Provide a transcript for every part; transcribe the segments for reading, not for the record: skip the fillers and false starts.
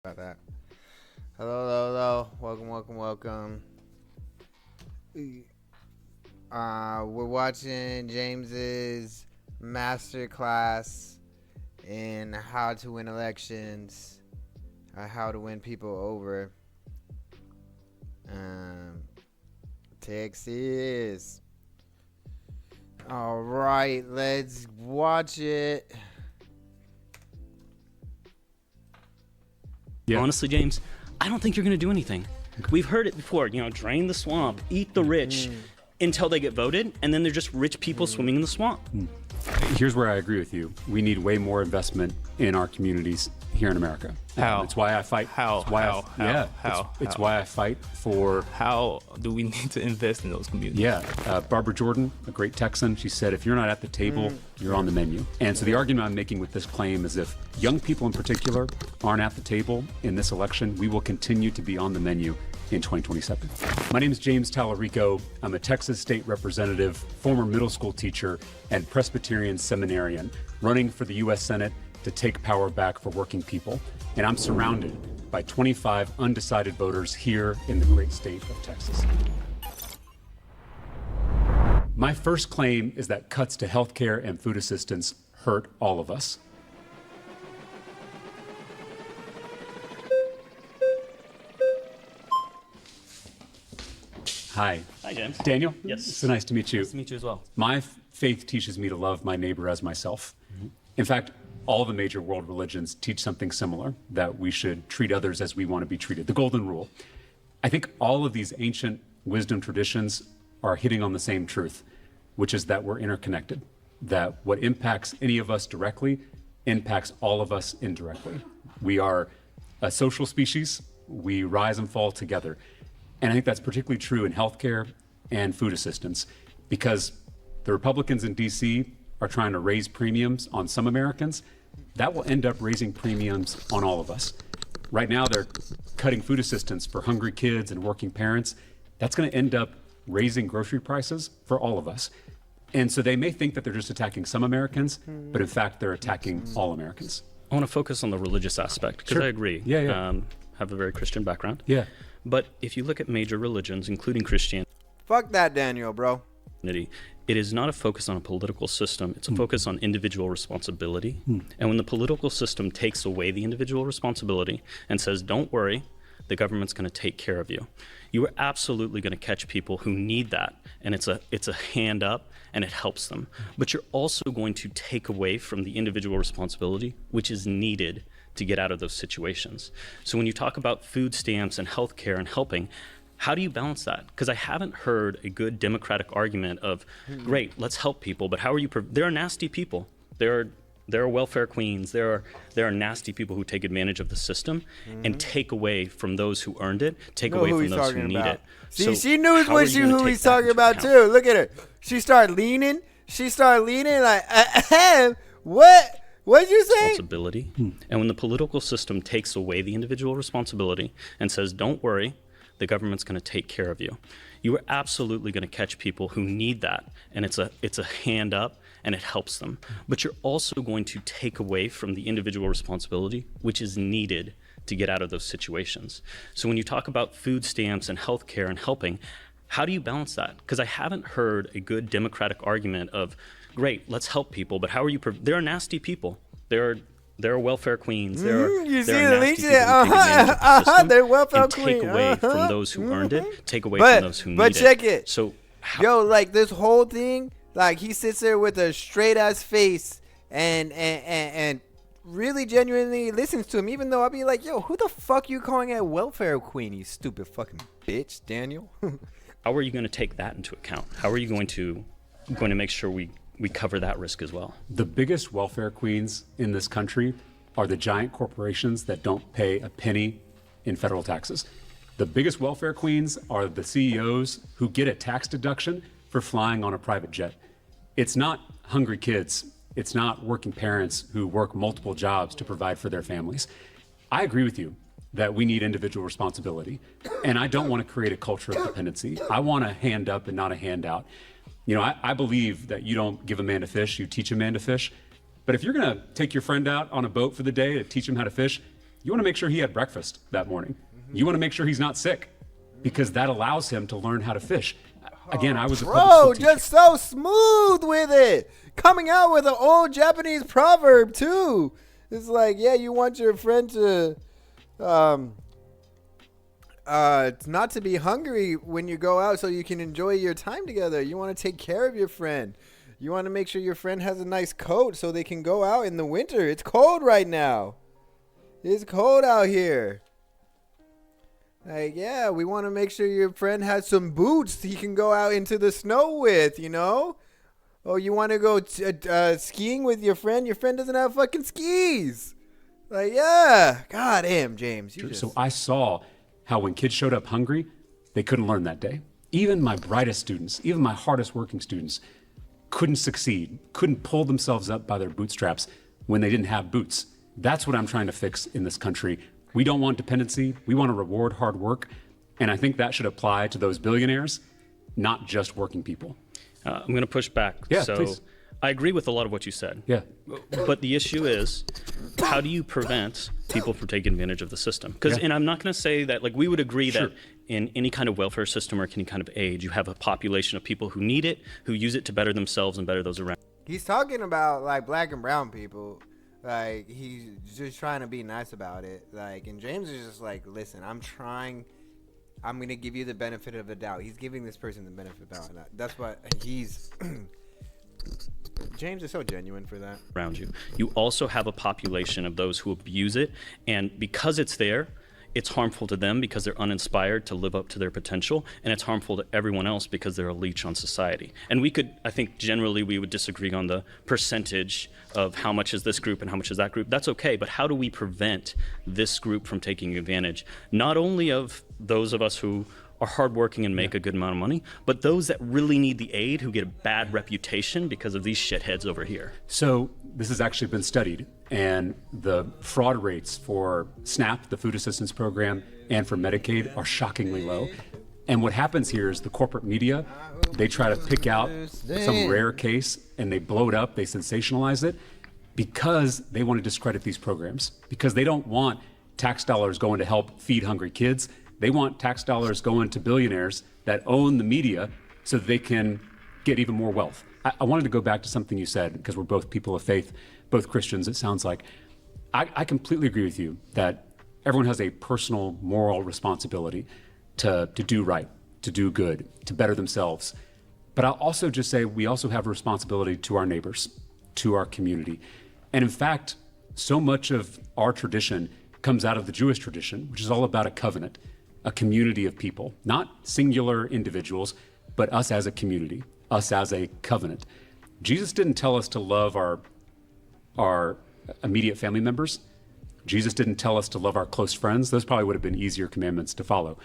About that. Hello, hello, hello. Welcome. We're watching James's master class in how to win elections, how to win people over. Texas. All right, let's watch it. Yeah. Honestly, James, I don't think you're going to do anything. We've heard it before, drain the swamp, eat the rich until they get voted, and then they're just rich people swimming in the swamp. Here's where I agree with you. We need way more investment in our communities here in America. How? It's why I fight. How? It's why It's why I fight for. How do we need to invest in those communities? Yeah, Barbara Jordan, a great Texan, she said, if you're not at the table, you're on the menu. And so the argument I'm making with this claim is if young people in particular aren't at the table in this election, we will continue to be on the menu in 2027. My name is James Talarico. I'm a Texas state representative, former middle school teacher, and Presbyterian seminarian, running for the U.S. Senate to take power back for working people. And I'm surrounded by 25 undecided voters here in the great state of Texas. My first claim is that cuts to healthcare and food assistance hurt all of us. Hi. Hi, James. Daniel? Yes. So nice to meet you. Nice to meet you as well. My faith teaches me to love my neighbor as myself. In fact, all the major world religions teach something similar, that we should treat others as we want to be treated, the golden rule. I think all of these ancient wisdom traditions are hitting on the same truth, which is that we're interconnected, that what impacts any of us directly impacts all of us indirectly. We are a social species. We rise and fall together. And I think that's particularly true in healthcare and food assistance, because the Republicans in DC are trying to raise premiums on some Americans. That will end up raising premiums on all of us. Right now, they're cutting food assistance for hungry kids and working parents. That's going to end up raising grocery prices for all of us. And so they may think that they're just attacking some Americans, but in fact, they're attacking all Americans. I want to focus on the religious aspect because Sure. I agree. Yeah. Have a very Christian background. Yeah. But if you look at major religions, including Christianity, Fuck that, Daniel, bro. it is not a focus on a political system. It's a focus on individual responsibility. And when the political system takes away the individual responsibility and says, don't worry, the government's going to take care of you, you are absolutely going to catch people who need that. And it's a hand up and it helps them. But you're also going to take away from the individual responsibility, which is needed to get out of those situations. So when you talk about food stamps and healthcare and helping, how do you balance that? Because I haven't heard a good democratic argument of, great, let's help people, but how are you? There are nasty people. There are welfare queens. There are nasty people who take advantage of the system and take away from those who earned it, take away from those who need it. See, So she knew how are you gonna who take he's that talking into about account? too. Look at her. She started leaning like, what? What'd you say? Responsibility. And when the political system takes away the individual responsibility and says, don't worry, the government's going to take care of you, you are absolutely going to catch people who need that. And it's a hand up and it helps them. But you're also going to take away from the individual responsibility, which is needed to get out of those situations. So when you talk about food stamps and healthcare and helping, how do you balance that? Because I haven't heard a good democratic argument of, great, let's help people, but how are you? There are nasty people. There are welfare queens. You see there are the nasty links people there? who take advantage of the system They're welfare and take queen. away from those who earned it, take away But- from those who need but check it. So Yo, like this whole thing, like he sits there with a straight ass face and really genuinely listens to him, even though I'll be like, yo, who the fuck you calling a welfare queen, you stupid fucking bitch, Daniel? how are you going to take that into account? How are you going to make sure we cover that risk as well? The biggest welfare queens in this country are the giant corporations that don't pay a penny in federal taxes. The biggest welfare queens are the CEOs who get a tax deduction for flying on a private jet. It's not hungry kids. It's not working parents who work multiple jobs to provide for their families. I agree with you that we need individual responsibility. And I don't want to create a culture of dependency. I want a hand up and not a handout. I believe that you don't give a man to fish, you teach a man to fish. But if you're going to take your friend out on a boat for the day to teach him how to fish, you want to make sure he had breakfast that morning. You want to make sure he's not sick, because that allows him to learn how to fish. Again, I was a public school teacher. Just so smooth with it. Coming out with an old Japanese proverb too. It's like, yeah, you want your friend to not to be hungry when you go out so you can enjoy your time together. You want to take care of your friend. You want to make sure your friend has a nice coat so they can go out in the winter. It's cold right now. It's cold out here. Like, yeah, we want to make sure your friend has some boots he can go out into the snow with, you know? Oh, you want to go skiing with your friend? Your friend doesn't have fucking skis. Like, yeah. God damn, James. So I saw how when kids showed up hungry, they couldn't learn that day. Even my brightest students, even my hardest working students, couldn't succeed, couldn't pull themselves up by their bootstraps when they didn't have boots. That's what I'm trying to fix in this country. We don't want dependency. We want to reward hard work. And I think that should apply to those billionaires, not just working people. I'm going to push back. Yeah, so please. I agree with a lot of what you said. Yeah. But the issue is, how do you prevent people from taking advantage of the system? Because, and I'm not going to say that, like, we would agree that in any kind of welfare system or any kind of aid, you have a population of people who need it, who use it to better themselves and better those around. He's talking about, like, black and brown people. Like, he's just trying to be nice about it. Like, and James is just like, listen, I'm going to give you the benefit of the doubt. He's giving this person the benefit of the doubt. That's what he's... James is so genuine for that. Around you. You also have a population of those who abuse it, and because it's there, it's harmful to them because they're uninspired to live up to their potential, and it's harmful to everyone else because they're a leech on society. And we could, I think generally we would disagree on the percentage of how much is this group and how much is that group. That's okay, but how do we prevent this group from taking advantage, not only of those of us who are hardworking and make a good amount of money, but those that really need the aid, who get a bad reputation because of these shitheads over here. So this has actually been studied, and the fraud rates for SNAP, the food assistance program, and for Medicaid are shockingly low. And what happens here is the corporate media, they try to pick out some rare case and they blow it up, they sensationalize it because they want to discredit these programs, because they don't want tax dollars going to help feed hungry kids. They want tax dollars going to billionaires that own the media so that they can get even more wealth. I wanted to go back to something you said, because we're both people of faith, both Christians, it sounds like. I completely agree with you that everyone has a personal moral responsibility to do right, to do good, to better themselves. But I'll also just say we also have a responsibility to our neighbors, to our community. And in fact, so much of our tradition comes out of the Jewish tradition, which is all about a covenant, a community of people, not singular individuals, but us as a community, us as a covenant. Jesus didn't tell us to love our immediate family members. Jesus didn't tell us to love our close friends. Those probably would have been easier commandments to follow.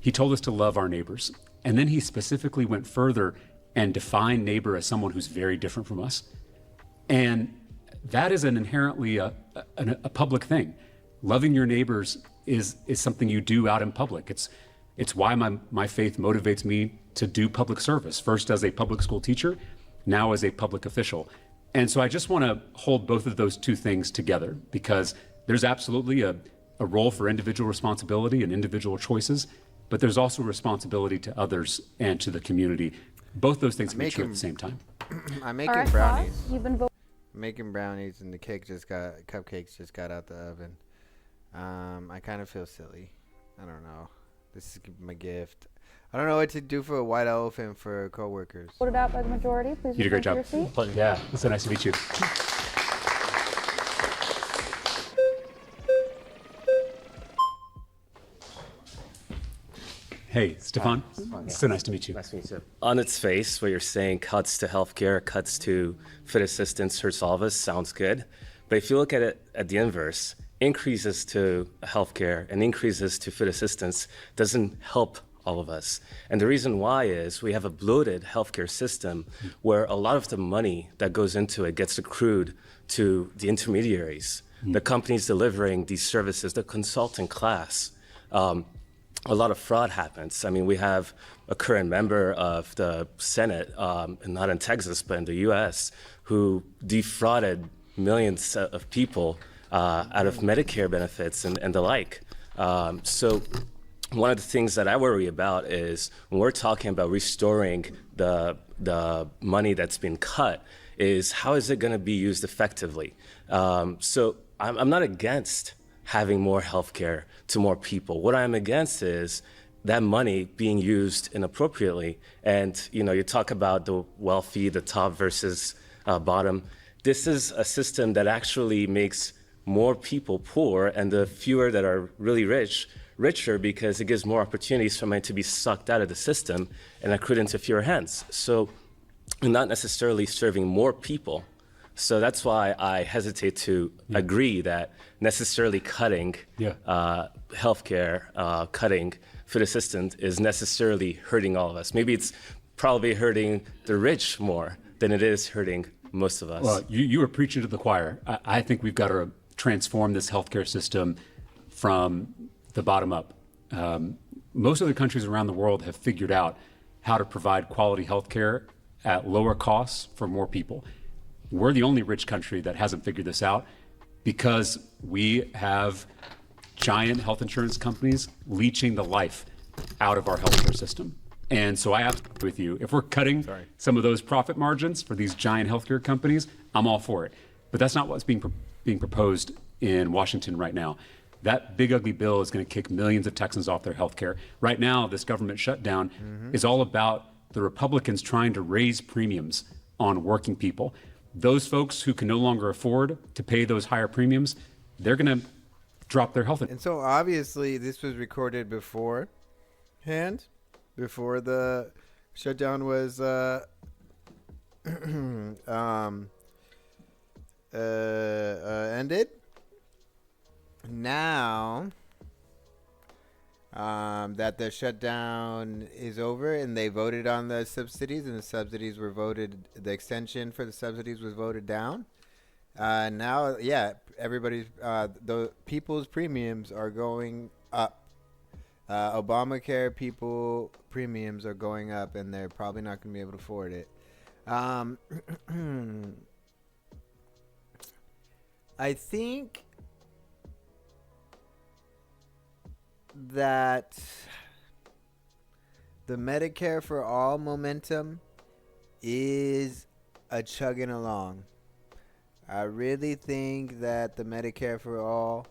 He told us to love our neighbors. And then he specifically went further and defined neighbor as someone who's very different from us. And that is an inherently a public thing. Loving your neighbors is something you do out in public. It's why my faith motivates me to do public service, first as a public school teacher, now as a public official. And so I just want to hold both of those two things together, because there's absolutely a role for individual responsibility and individual choices, but there's also a responsibility to others and to the community. Both those things can be true at the same time. I'm making brownies. Making brownies, and the cupcakes just got out the oven. I kind of feel silly. I don't know. This is my gift. I don't know what to do for a white elephant for coworkers. Voted out by the majority. Please You did a great job. your seat. Yeah, it's so nice to meet you. Hey, Stefan. So nice to meet you. Nice to meet you. On its face, what you're saying, cuts to healthcare, cuts to food assistance for solvers, sounds good. But if you look at it at the inverse, increases to healthcare and increases to food assistance doesn't help all of us. And the reason why is we have a bloated healthcare system where a lot of the money that goes into it gets accrued to the intermediaries, the companies delivering these services, the consultant class. A lot of fraud happens. I mean, we have a current member of the Senate, not in Texas, but in the US, who defrauded millions of people out of Medicare benefits and the like. So one of the things that I worry about is when we're talking about restoring the money that's been cut, is how is it going to be used effectively? So I'm not against having more healthcare to more people. What I'm against is that money being used inappropriately. And you talk about the wealthy, the top versus bottom. This is a system that actually makes more people poor, and the fewer that are really rich, richer, because it gives more opportunities for money to be sucked out of the system and accrued into fewer hands. So not necessarily serving more people. So that's why I hesitate to agree that necessarily cutting healthcare, cutting food assistance is necessarily hurting all of us. Maybe it's probably hurting the rich more than it is hurting most of us. Well, you are preaching to the choir. I think we've got to transform this healthcare system from the bottom up. Most other countries around the world have figured out how to provide quality healthcare at lower costs for more people. We're the only rich country that hasn't figured this out because we have giant health insurance companies leeching the life out of our healthcare system. And so I have to agree with you. If we're cutting some of those profit margins for these giant healthcare companies, I'm all for it. But that's not what's being proposed in Washington right now. That big ugly bill is going to kick millions of Texans off their healthcare. Right now, this government shutdown is all about the Republicans trying to raise premiums on working people. Those folks who can no longer afford to pay those higher premiums, they're going to drop their health. And so obviously this was recorded beforehand, before the shutdown was ended. Now that the shutdown is over and they voted on the subsidies, and the subsidies were voted, the extension for the subsidies was voted down. Now, everybody's, the people's premiums are going up. Obamacare people premiums are going up, and they're probably not going to be able to afford it. I think that the Medicare for All momentum is a chugging along. I really think that the Medicare for All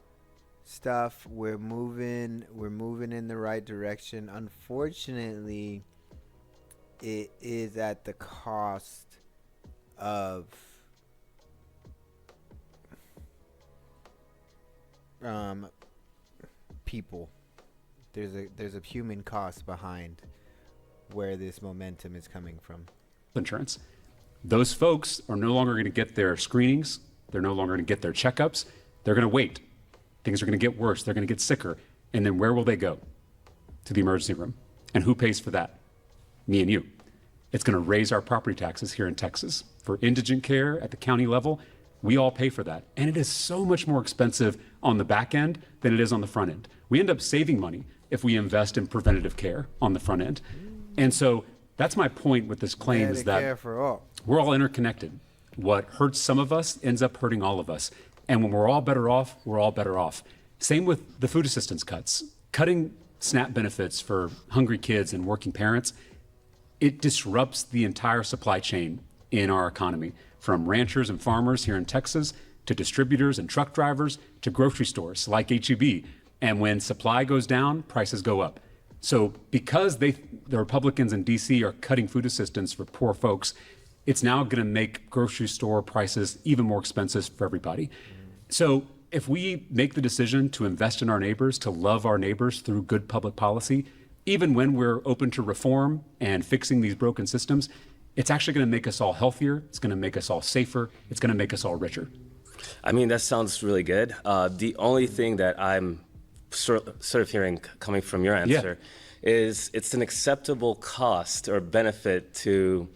stuff, we're moving in the right direction. Unfortunately, it is at the cost of people. There's a human cost behind where this momentum is coming from. Insurance. Those folks are no longer going to get their screenings. They're no longer going to get their checkups. They're going to wait. Things are going to get worse. They're going to get sicker. And then where will they go? To the emergency room. And who pays for that? Me and you. It's going to raise our property taxes here in Texas. For indigent care at the county level, we all pay for that. And it is so much more expensive on the back end than it is on the front end. We end up saving money if we invest in preventative care on the front end. And so that's my point with this claim, is that we're all interconnected. What hurts some of us ends up hurting all of us. And when we're all better off, we're all better off. Same with the food assistance cuts. Cutting SNAP benefits for hungry kids and working parents, it disrupts the entire supply chain in our economy, from ranchers and farmers here in Texas to distributors and truck drivers to grocery stores like H-E-B. And when supply goes down, prices go up. So because the Republicans in D.C. are cutting food assistance for poor folks, it's now going to make grocery store prices even more expensive for everybody. So if we make the decision to invest in our neighbors, to love our neighbors through good public policy, even when we're open to reform and fixing these broken systems, it's actually going to make us all healthier. It's going to make us all safer. It's going to make us all richer. I mean, that sounds really good. The only thing that I'm sort of hearing coming from your answer is it's an acceptable cost or benefit to,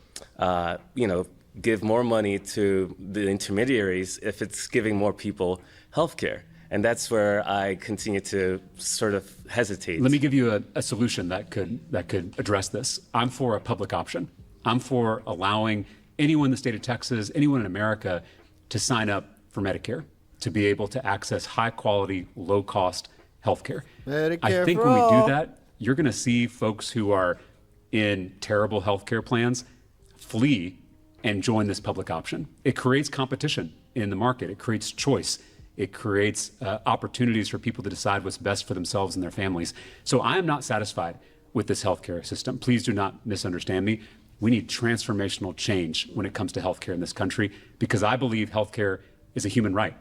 give more money to the intermediaries if it's giving more people healthcare. And that's where I continue to sort of hesitate. Let me give you a solution that could address this. I'm for a public option. I'm for allowing anyone in the state of Texas, anyone in America, to sign up for Medicare. to be able to access high quality, low cost healthcare. Medicare I think for when we all. do that, you're going to see folks who are in terrible healthcare plans flee and join this public option. It creates competition in the market. It creates choice. It creates opportunities for people to decide what's best for themselves and their families. So I am not satisfied with this healthcare system. Please do not misunderstand me. We need transformational change when it comes to healthcare in this country, because I believe healthcare is a human right,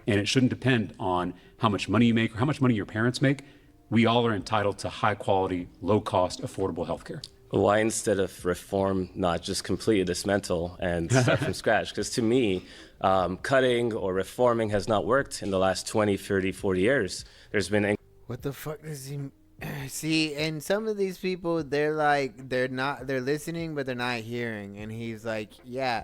and it shouldn't depend on how much money you make or how much money your parents make. We all are entitled to high quality, low cost, affordable healthcare. Why instead of reform, not just completely dismantle and start from scratch? Because to me, cutting or reforming has not worked in the last 20, 30, 40 years. There's been What the fuck does he see? And some of these people, they're listening, but they're not hearing. And he's like, yeah,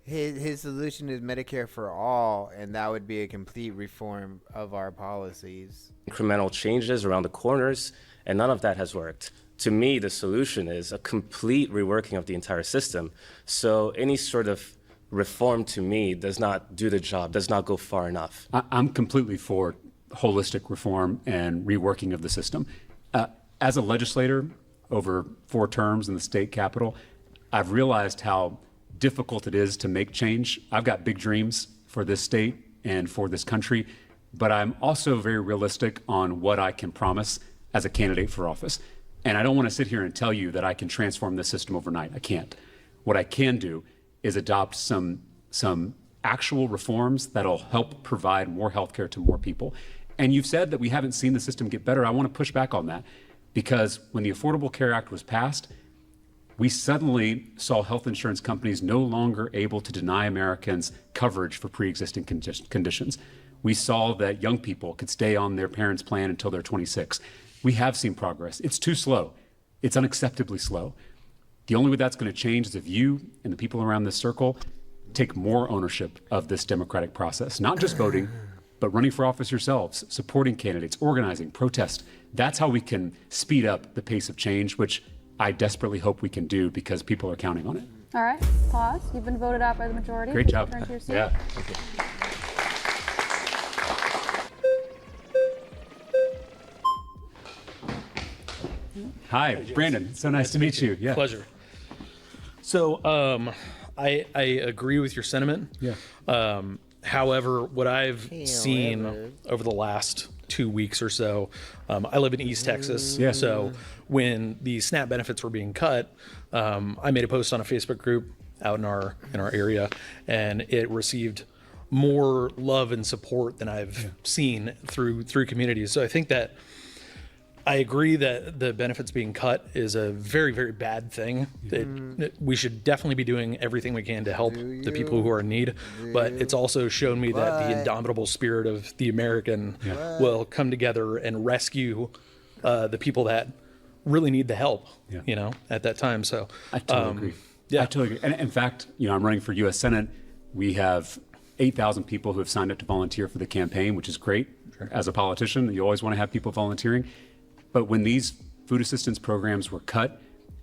his solution is Medicare for all, and that would be a complete reform of our policies. incremental changes around the corners, and none of that has worked. To me, the solution is a complete reworking of the entire system. So any sort of reform, to me, does not do the job, does not go far enough. I'm completely for holistic reform and reworking of the system. As a legislator over 4 terms in the state capitol, I've realized how difficult it is to make change. I've got big dreams for this state and for this country, but I'm also very realistic on what I can promise as a candidate for office. And I don't want to sit here and tell you that I can transform this system overnight. I can't. What I can do is adopt some actual reforms that'll help provide more health care to more people. And you've said that we haven't seen the system get better. I want to push back on that, because when the Affordable Care Act was passed, we suddenly saw health insurance companies no longer able to deny Americans coverage for pre-existing conditions. We saw that young people could stay on their parents' plan until they're 26. We have seen progress. It's too slow. It's unacceptably slow. The only way that's going to change is if you and the people around this circle take more ownership of this democratic process, not just voting, but running for office yourselves, supporting candidates, organizing, protest. That's how we can speed up the pace of change, which I desperately hope we can do, because people are counting on it. All right, pause. You've been voted out by the majority. Great job. Return to your seat. Yeah. Thank you. Hi, Brandon. So nice to meet you. Yeah. Pleasure. So I agree with your sentiment. Yeah. However, what I've seen over the last 2 weeks or so, I live in East Texas. Yeah. So when the SNAP benefits were being cut, I made a post on a Facebook group out in our area, and it received more love and support than I've seen through communities. So I think that I agree that the benefits being cut is a very, very bad thing. That we should definitely be doing everything we can to help the people who are in need. But it's also shown me that the indomitable spirit of the American will come together and rescue the people that really need the help, at that time. So I totally agree. Yeah. I totally agree. And in fact, I'm running for U.S. Senate. We have 8,000 people who have signed up to volunteer for the campaign, which is great. Sure. As a politician, you always want to have people volunteering. But when these food assistance programs were cut,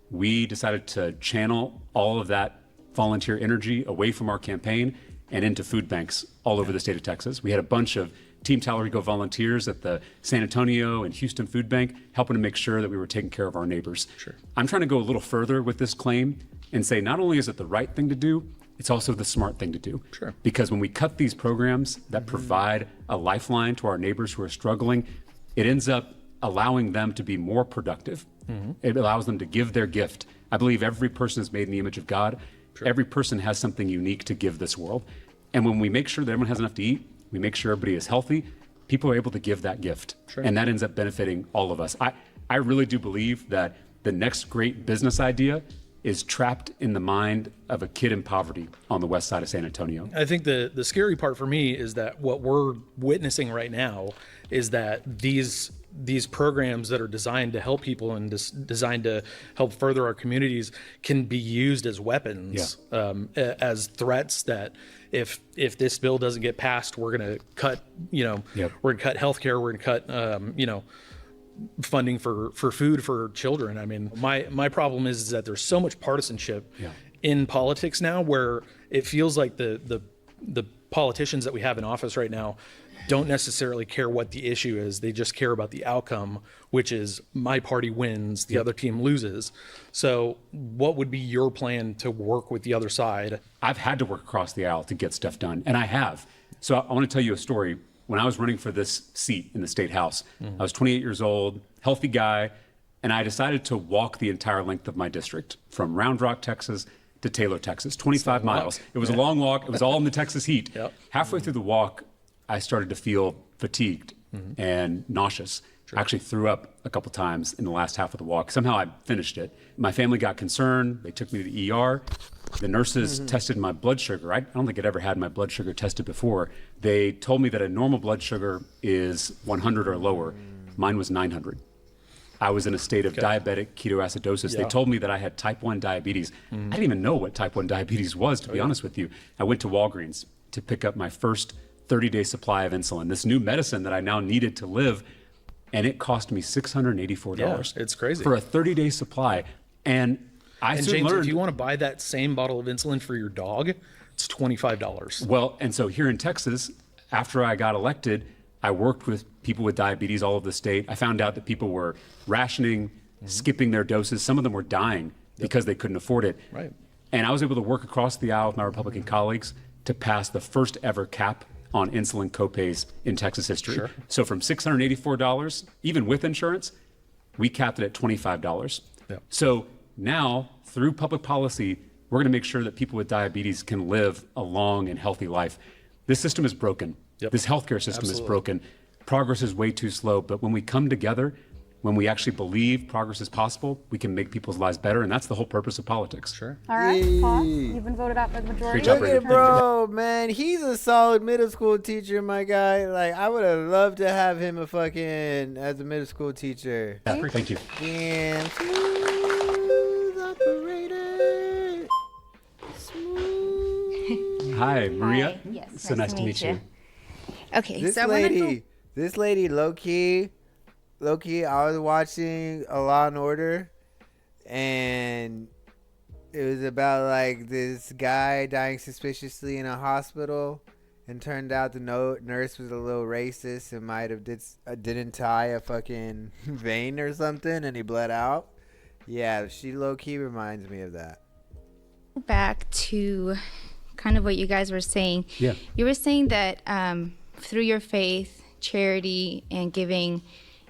we decided to channel all of that volunteer energy away from our campaign and into food banks all over the state of Texas. We had a bunch of Team Talarico volunteers at the San Antonio and Houston Food Bank, helping to make sure that we were taking care of our neighbors. Sure. I'm trying to go a little further with this claim and say not only is it the right thing to do, it's also the smart thing to do. Sure. Because when we cut these programs that provide a lifeline to our neighbors who are struggling, it ends up allowing them to be more productive. It allows them to give their gift. I believe every person is made in the image of God. Sure. Every person has something unique to give this world. And when we make sure that everyone has enough to eat, we make sure everybody is healthy, people are able to give that gift. Sure. And that ends up benefiting all of us. I really do believe that the next great business idea is trapped in the mind of a kid in poverty on the west side of San Antonio. I think the scary part for me is that what we're witnessing right now is that these programs that are designed to help people and designed to help further our communities can be used as weapons, as threats that if this bill doesn't get passed, we're going to cut, we're going to cut healthcare, we're going to cut, funding for food for children. I mean, my problem is that there's so much partisanship in politics now, where it feels like the politicians that we have in office right now don't necessarily care what the issue is. They just care about the outcome, which is my party wins, the other team loses. So what would be your plan to work with the other side? I've had to work across the aisle to get stuff done, and I have. So I want to tell you a story. When I was running for this seat in the state house, I was 28 years old, healthy guy, and I decided to walk the entire length of my district from Round Rock, Texas to Taylor, Texas, 25 miles. It was a long walk. It was all in the Texas heat. Yep. Halfway through the walk, I started to feel fatigued and nauseous. I actually threw up a couple times in the last half of the walk. Somehow I finished it. My family got concerned. They took me to the ER. The nurses tested my blood sugar. I don't think I'd ever had my blood sugar tested before. They told me that a normal blood sugar is 100 or lower. Mine was 900. I was in a state of diabetic ketoacidosis. Yeah. They told me that I had type 1 diabetes. I didn't even know what type 1 diabetes was, to be honest with you. I went to Walgreens to pick up my first 30-day supply of insulin, this new medicine that I now needed to live, and it cost me $684. Yeah, it's crazy. For a 30-day supply. And I And soon James, learned... if you want to buy that same bottle of insulin for your dog, it's $25. Well, and so here in Texas, after I got elected, I worked with people with diabetes all over the state. I found out that people were rationing, skipping their doses. Some of them were dying because they couldn't afford it. Right. And I was able to work across the aisle with my Republican colleagues to pass the first ever cap on insulin copays in Texas history. Sure. So from $684, even with insurance, we capped it at $25. Yep. So now, through public policy, we're going to make sure that people with diabetes can live a long and healthy life. This system is broken. Yep. This healthcare system Absolutely. is broken. Progress is way too slow. But when we come together, when we actually believe progress is possible, we can make people's lives better. And that's the whole purpose of politics. Sure. All right, pause. You've been voted out by the majority. Great job, Look at bro, man. He's a solid middle school teacher, my guy. Like, I would have loved to have him as a middle school teacher. Yeah, thank you. Damn, smooth operator. Smooth. Hi, Maria. Hi. Yes, So nice to meet you. Okay, This so I want to lady, low key, I was watching a Law and Order, and it was about like this guy dying suspiciously in a hospital, and turned out the nurse was a little racist and might have didn't tie a fucking vein or something, and he bled out. Yeah, she low key reminds me of that. go back to kind of what you guys were saying. Yeah. You were saying that through your faith, charity and giving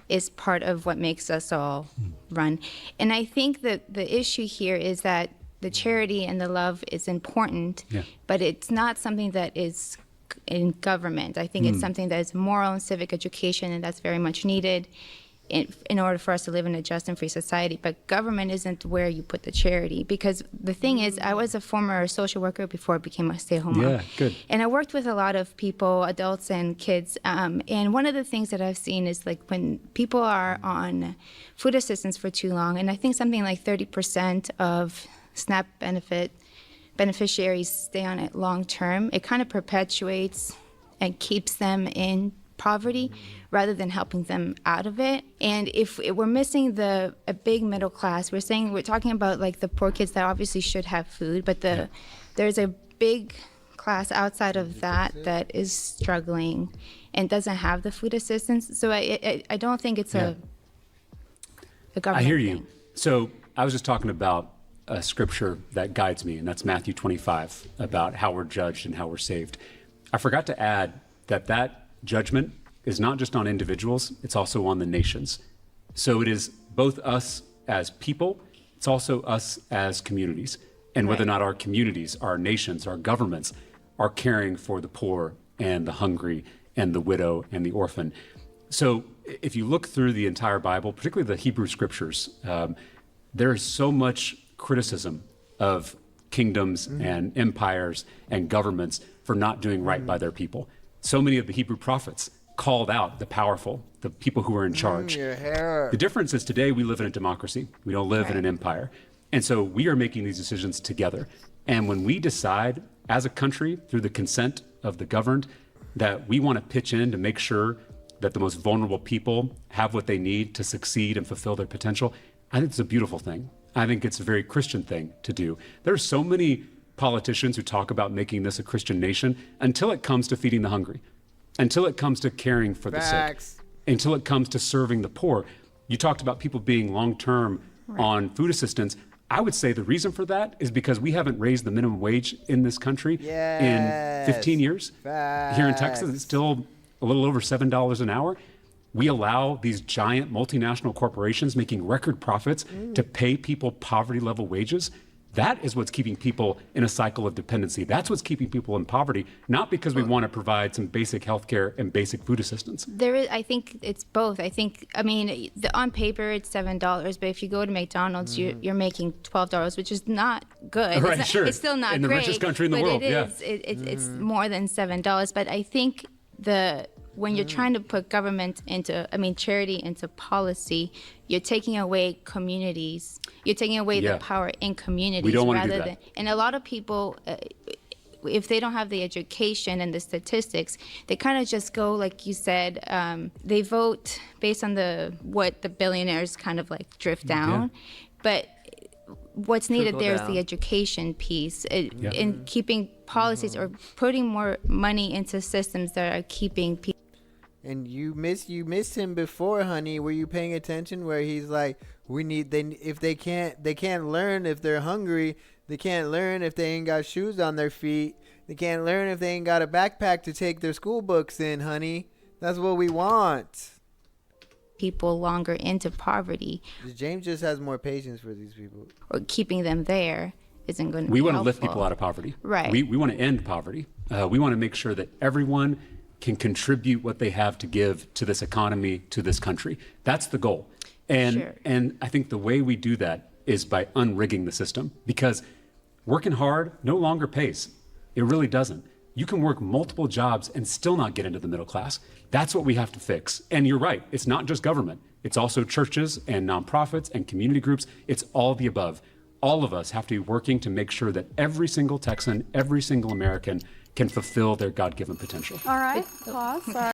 is part of what makes us all run. And I think that the issue here is that the charity and the love is important, but it's not something that is in government. I think it's something that is moral and civic education, and that's very much needed in order for us to live in a just and free society. But government isn't where you put the charity, because the thing is, I was a former social worker before I became a stay-at-home mom. Yeah, good. And I worked with a lot of people, adults and kids. And one of the things that I've seen is like when people are on food assistance for too long, and I think something like 30% of SNAP beneficiaries stay on it long term, it kind of perpetuates and keeps them in poverty rather than helping them out of it. And if we're missing a big middle class, we're talking about like the poor kids that obviously should have food, but there's a big class outside of that is struggling and doesn't have the food assistance. So I don't think it's a government I hear you. thing. So I was just talking about a scripture that guides me, and that's Matthew 25, about how we're judged and how we're saved. I forgot to add that judgment is not just on individuals, it's also on the nations. So it is both us as people, it's also us as communities. And whether or not our communities, our nations, our governments are caring for the poor and the hungry and the widow and the orphan. So if you look through the entire Bible, particularly the Hebrew scriptures, there is so much criticism of kingdoms and empires and governments for not doing right by their people. So many of the Hebrew prophets called out the powerful, the people who are in charge. The difference is today we live in a democracy. We don't live in an empire. And so we are making these decisions together. And when we decide as a country, through the consent of the governed, that we want to pitch in to make sure that the most vulnerable people have what they need to succeed and fulfill their potential, I think it's a beautiful thing. I think it's a very Christian thing to do. There are so many politicians who talk about making this a Christian nation until it comes to feeding the hungry, until it comes to caring for the sick, until it comes to serving the poor. You talked about people being long-term on food assistance. I would say the reason for that is because we haven't raised the minimum wage in this country in 15 years. Here in Texas, it's still a little over $7 an hour. We allow these giant multinational corporations making record profits to pay people poverty level wages. That is what's keeping people in a cycle of dependency. That's what's keeping people in poverty, not because we want to provide some basic health care and basic food assistance. I think it's both. On paper it's $7, but if you go to McDonald's, you're making $12, which is not good. Right, it's sure. It's still not in the great, richest country in the but world, it's more than $7. But I think when you're trying to put charity into policy, you're taking away communities. You're taking away the power in communities. We don't want to do that. And a lot of people, if they don't have the education and the statistics, they kind of just go, like you said, they vote based on what the billionaires kind of like drift down. But what's needed there is the education piece in keeping policies or putting more money into systems that are keeping people. And you missed him before, honey. Were you paying attention? Where he's like, if they can't learn if they're hungry. They can't learn if they ain't got shoes on their feet. They can't learn if they ain't got a backpack to take their school books in, honey. That's what we want. People longer into poverty. James just has more patience for these people. Or keeping them there isn't going to be We want to helpful. lift people out of poverty. Right. We want to end poverty. We want to make sure that everyone can contribute what they have to give to this economy, to this country. That's the goal. And I think the way we do that is by unrigging the system, because working hard no longer pays. It really doesn't. You can work multiple jobs and still not get into the middle class. That's what we have to fix. And you're right, it's not just government. It's also churches and nonprofits and community groups. It's all the above. All of us have to be working to make sure that every single Texan, every single American can fulfill their God-given potential. All right, pause.